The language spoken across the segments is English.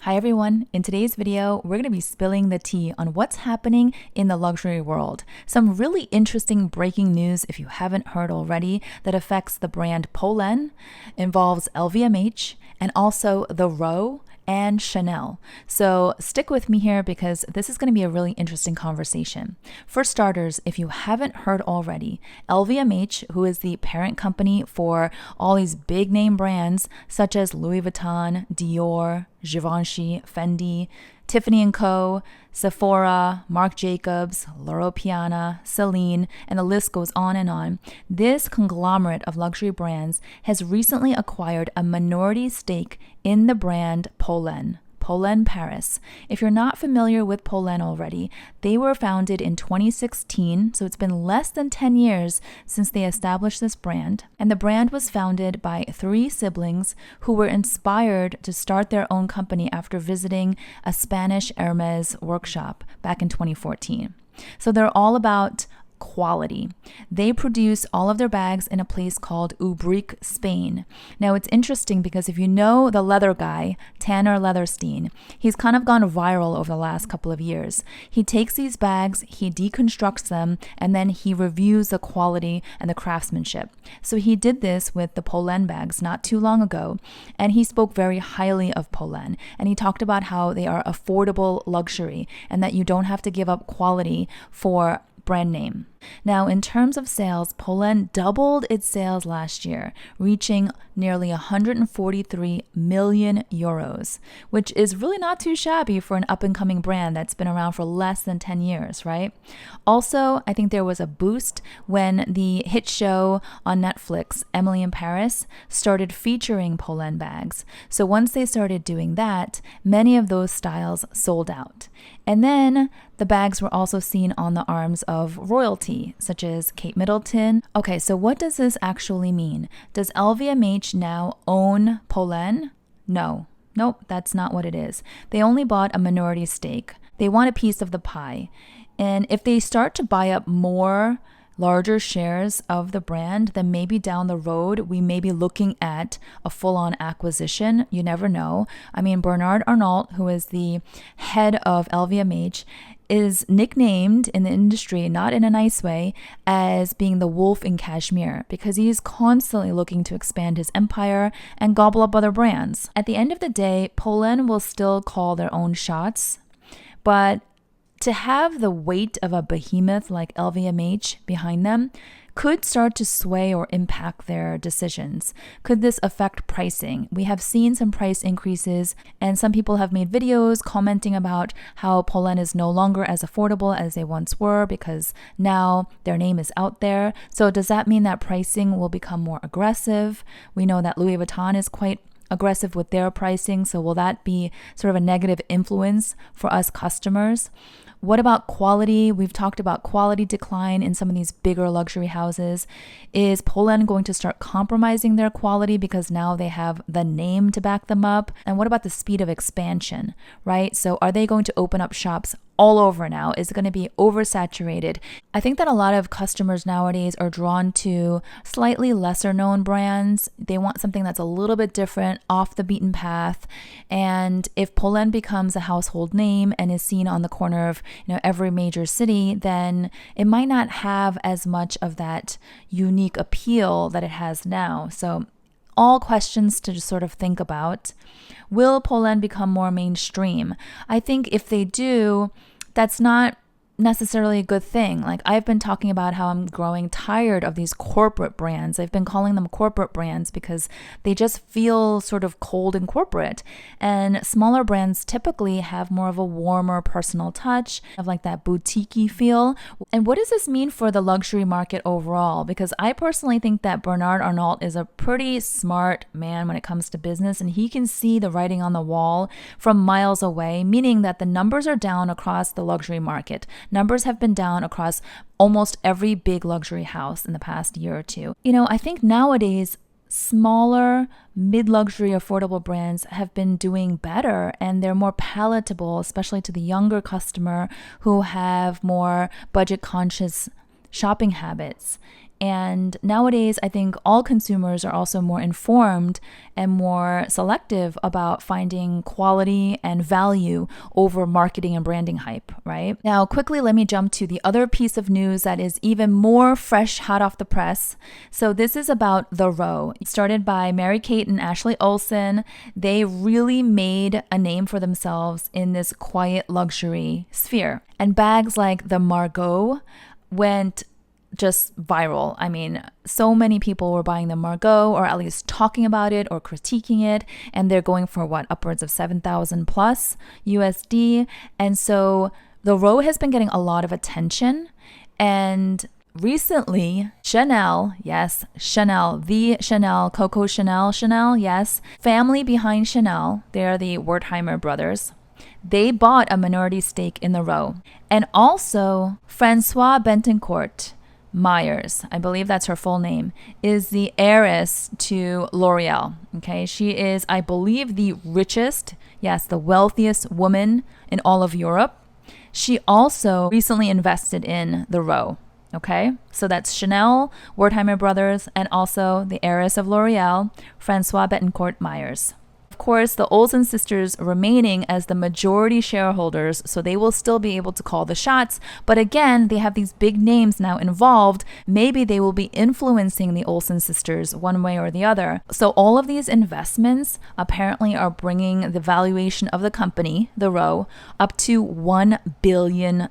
Hi everyone, in today's video, we're going to be spilling the tea on what's happening in the luxury world. Some really interesting breaking news, if you haven't heard already, that affects the brand Polène, involves LVMH, and also the Row and Chanel. So stick with me here because this is going to be a really interesting conversation. For starters, if you haven't heard already, LVMH, who is the parent company for all these big name brands such as Louis Vuitton, Dior, Givenchy, Fendi, Tiffany & Co., Sephora, Marc Jacobs, Loro Piana, Celine, and the list goes on and on. This conglomerate of luxury brands has recently acquired a minority stake in the brand Polene Paris. If you're not familiar with Polène already, they were founded in 2016, so it's been less than 10 years since they established this brand. And the brand was founded by three siblings who were inspired to start their own company after visiting a Spanish Hermes workshop back in 2014. So they're all about quality. They produce all of their bags in a place called Ubrique, Spain. Now it's interesting because if you know the leather guy, Tanner Leatherstein, he's kind of gone viral over the last couple of years. He takes these bags, he deconstructs them, and then he reviews the quality and the craftsmanship. So he did this with the Polène bags not too long ago, and he spoke very highly of Polène, and he talked about how they are affordable luxury and that you don't have to give up quality for brand name. Now, in terms of sales, Polène doubled its sales last year, reaching nearly 143 million euros, which is really not too shabby for an up-and-coming brand that's been around for less than 10 years, right? Also, I think there was a boost when the hit show on Netflix, Emily in Paris, started featuring Polène bags. So once they started doing that, many of those styles sold out. And then the bags were also seen on the arms of royalty, such as Kate Middleton. Okay, so what does this actually mean? Does LVMH now own Polène? No. Nope, that's not what it is. They only bought a minority stake. They want a piece of the pie. And if they start to buy up more larger shares of the brand, then maybe down the road, we may be looking at a full-on acquisition. You never know. I mean, Bernard Arnault, who is the head of LVMH, is nicknamed in the industry, not in a nice way, as being the wolf in cashmere because he's constantly looking to expand his empire and gobble up other brands. At the end of the day, Polène will still call their own shots, but to have the weight of a behemoth like LVMH behind them could start to sway or impact their decisions. Could this affect pricing? We have seen some price increases, and some people have made videos commenting about how Polène is no longer as affordable as they once were because now their name is out there. So does that mean that pricing will become more aggressive? We know that Louis Vuitton is quite aggressive with their pricing, so will that be sort of a negative influence for us customers? What about quality? We've talked about quality decline in some of these bigger luxury houses. Is Polène going to start compromising their quality because now they have the name to back them up? And what about the speed of expansion, right? So are they going to open up shops all over now? Is it going to be oversaturated? I think that a lot of customers nowadays are drawn to slightly lesser known brands. They want something that's a little bit different, off the beaten path. And if Polène becomes a household name and is seen on the corner of every major city, then it might not have as much of that unique appeal that it has now. So all questions to just sort of think about. Will Polène become more mainstream? I think if they do, that's not necessarily a good thing. Like, I've been talking about how I'm growing tired of these corporate brands. I've been calling them corporate brands because they just feel sort of cold and corporate. And smaller brands typically have more of a warmer personal touch, of like that boutique-y feel. And what does this mean for the luxury market overall? Because I personally think that Bernard Arnault is a pretty smart man when it comes to business, and he can see the writing on the wall from miles away, meaning that the numbers are down across the luxury market. Numbers have been down across almost every big luxury house in the past year or two. I think nowadays, smaller, mid-luxury, affordable brands have been doing better, and they're more palatable, especially to the younger customer who have more budget-conscious shopping habits. And nowadays, I think all consumers are also more informed and more selective about finding quality and value over marketing and branding hype, right? Now, quickly, let me jump to the other piece of news that is even more fresh, hot off the press. So this is about The Row. Started by Mary-Kate and Ashley Olsen. They really made a name for themselves in this quiet luxury sphere. And bags like the Margot went just viral. I mean, so many people were buying the Margot, or at least talking about it or critiquing it, and they're going for what, upwards of 7,000 plus USD. And so The Row has been getting a lot of attention. And recently, Chanel, yes, Chanel, the Chanel, Coco Chanel, yes, family behind Chanel, they're the Wertheimer brothers. They bought a minority stake in The Row. And also, Francois Bettencourt Myers, I believe that's her full name, is the heiress to L'Oreal. Okay, she is, I believe, the richest, yes, the wealthiest woman in all of Europe. She also recently invested in The Row. Okay, so that's Chanel, Wertheimer brothers, and also the heiress of L'Oreal, Francois Bettencourt Myers. Of course, the Olsen sisters remaining as the majority shareholders, so they will still be able to call the shots. But again, they have these big names now involved. Maybe they will be influencing the Olsen sisters one way or the other. So all of these investments apparently are bringing the valuation of the company, The Row, up to $1 billion.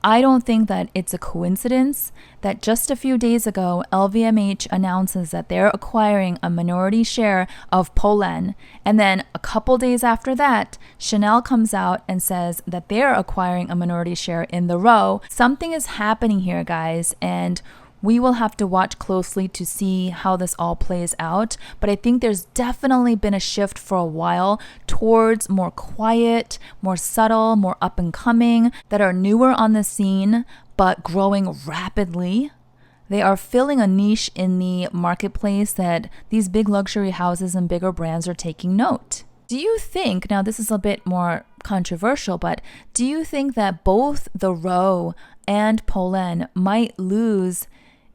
I don't think that it's a coincidence that just a few days ago, Lvmh announces that they're acquiring a minority share of Polène. And then a couple days after that, Chanel comes out and says that they're acquiring a minority share in The Row. Something is happening here, guys, and we will have to watch closely to see how this all plays out. But I think there's definitely been a shift for a while towards more quiet, more subtle, more up and coming, that are newer on the scene, but growing rapidly. They are filling a niche in the marketplace that these big luxury houses and bigger brands are taking note. Do you think, now this is a bit more controversial, but do you think that both The Row and Polène might lose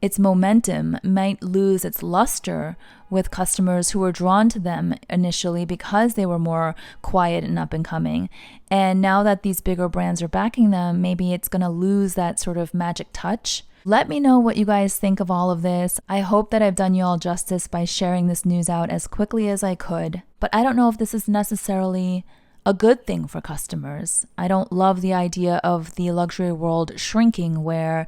its momentum, might lose its luster with customers who were drawn to them initially because they were more quiet and up and coming? And now that these bigger brands are backing them, maybe it's going to lose that sort of magic touch. Let me know what you guys think of all of this. I hope that I've done you all justice by sharing this news out as quickly as I could. But I don't know if this is necessarily a good thing for customers. I don't love the idea of the luxury world shrinking, where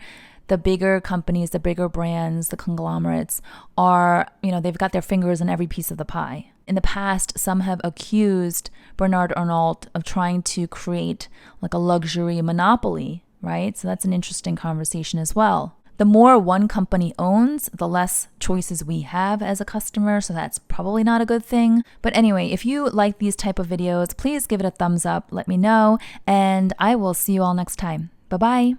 the bigger companies, the bigger brands, the conglomerates are, they've got their fingers in every piece of the pie. In the past, some have accused Bernard Arnault of trying to create like a luxury monopoly, right? So that's an interesting conversation as well. The more one company owns, the less choices we have as a customer, so that's probably not a good thing. But anyway, if you like these type of videos, please give it a thumbs up, let me know, and I will see you all next time. Bye-bye.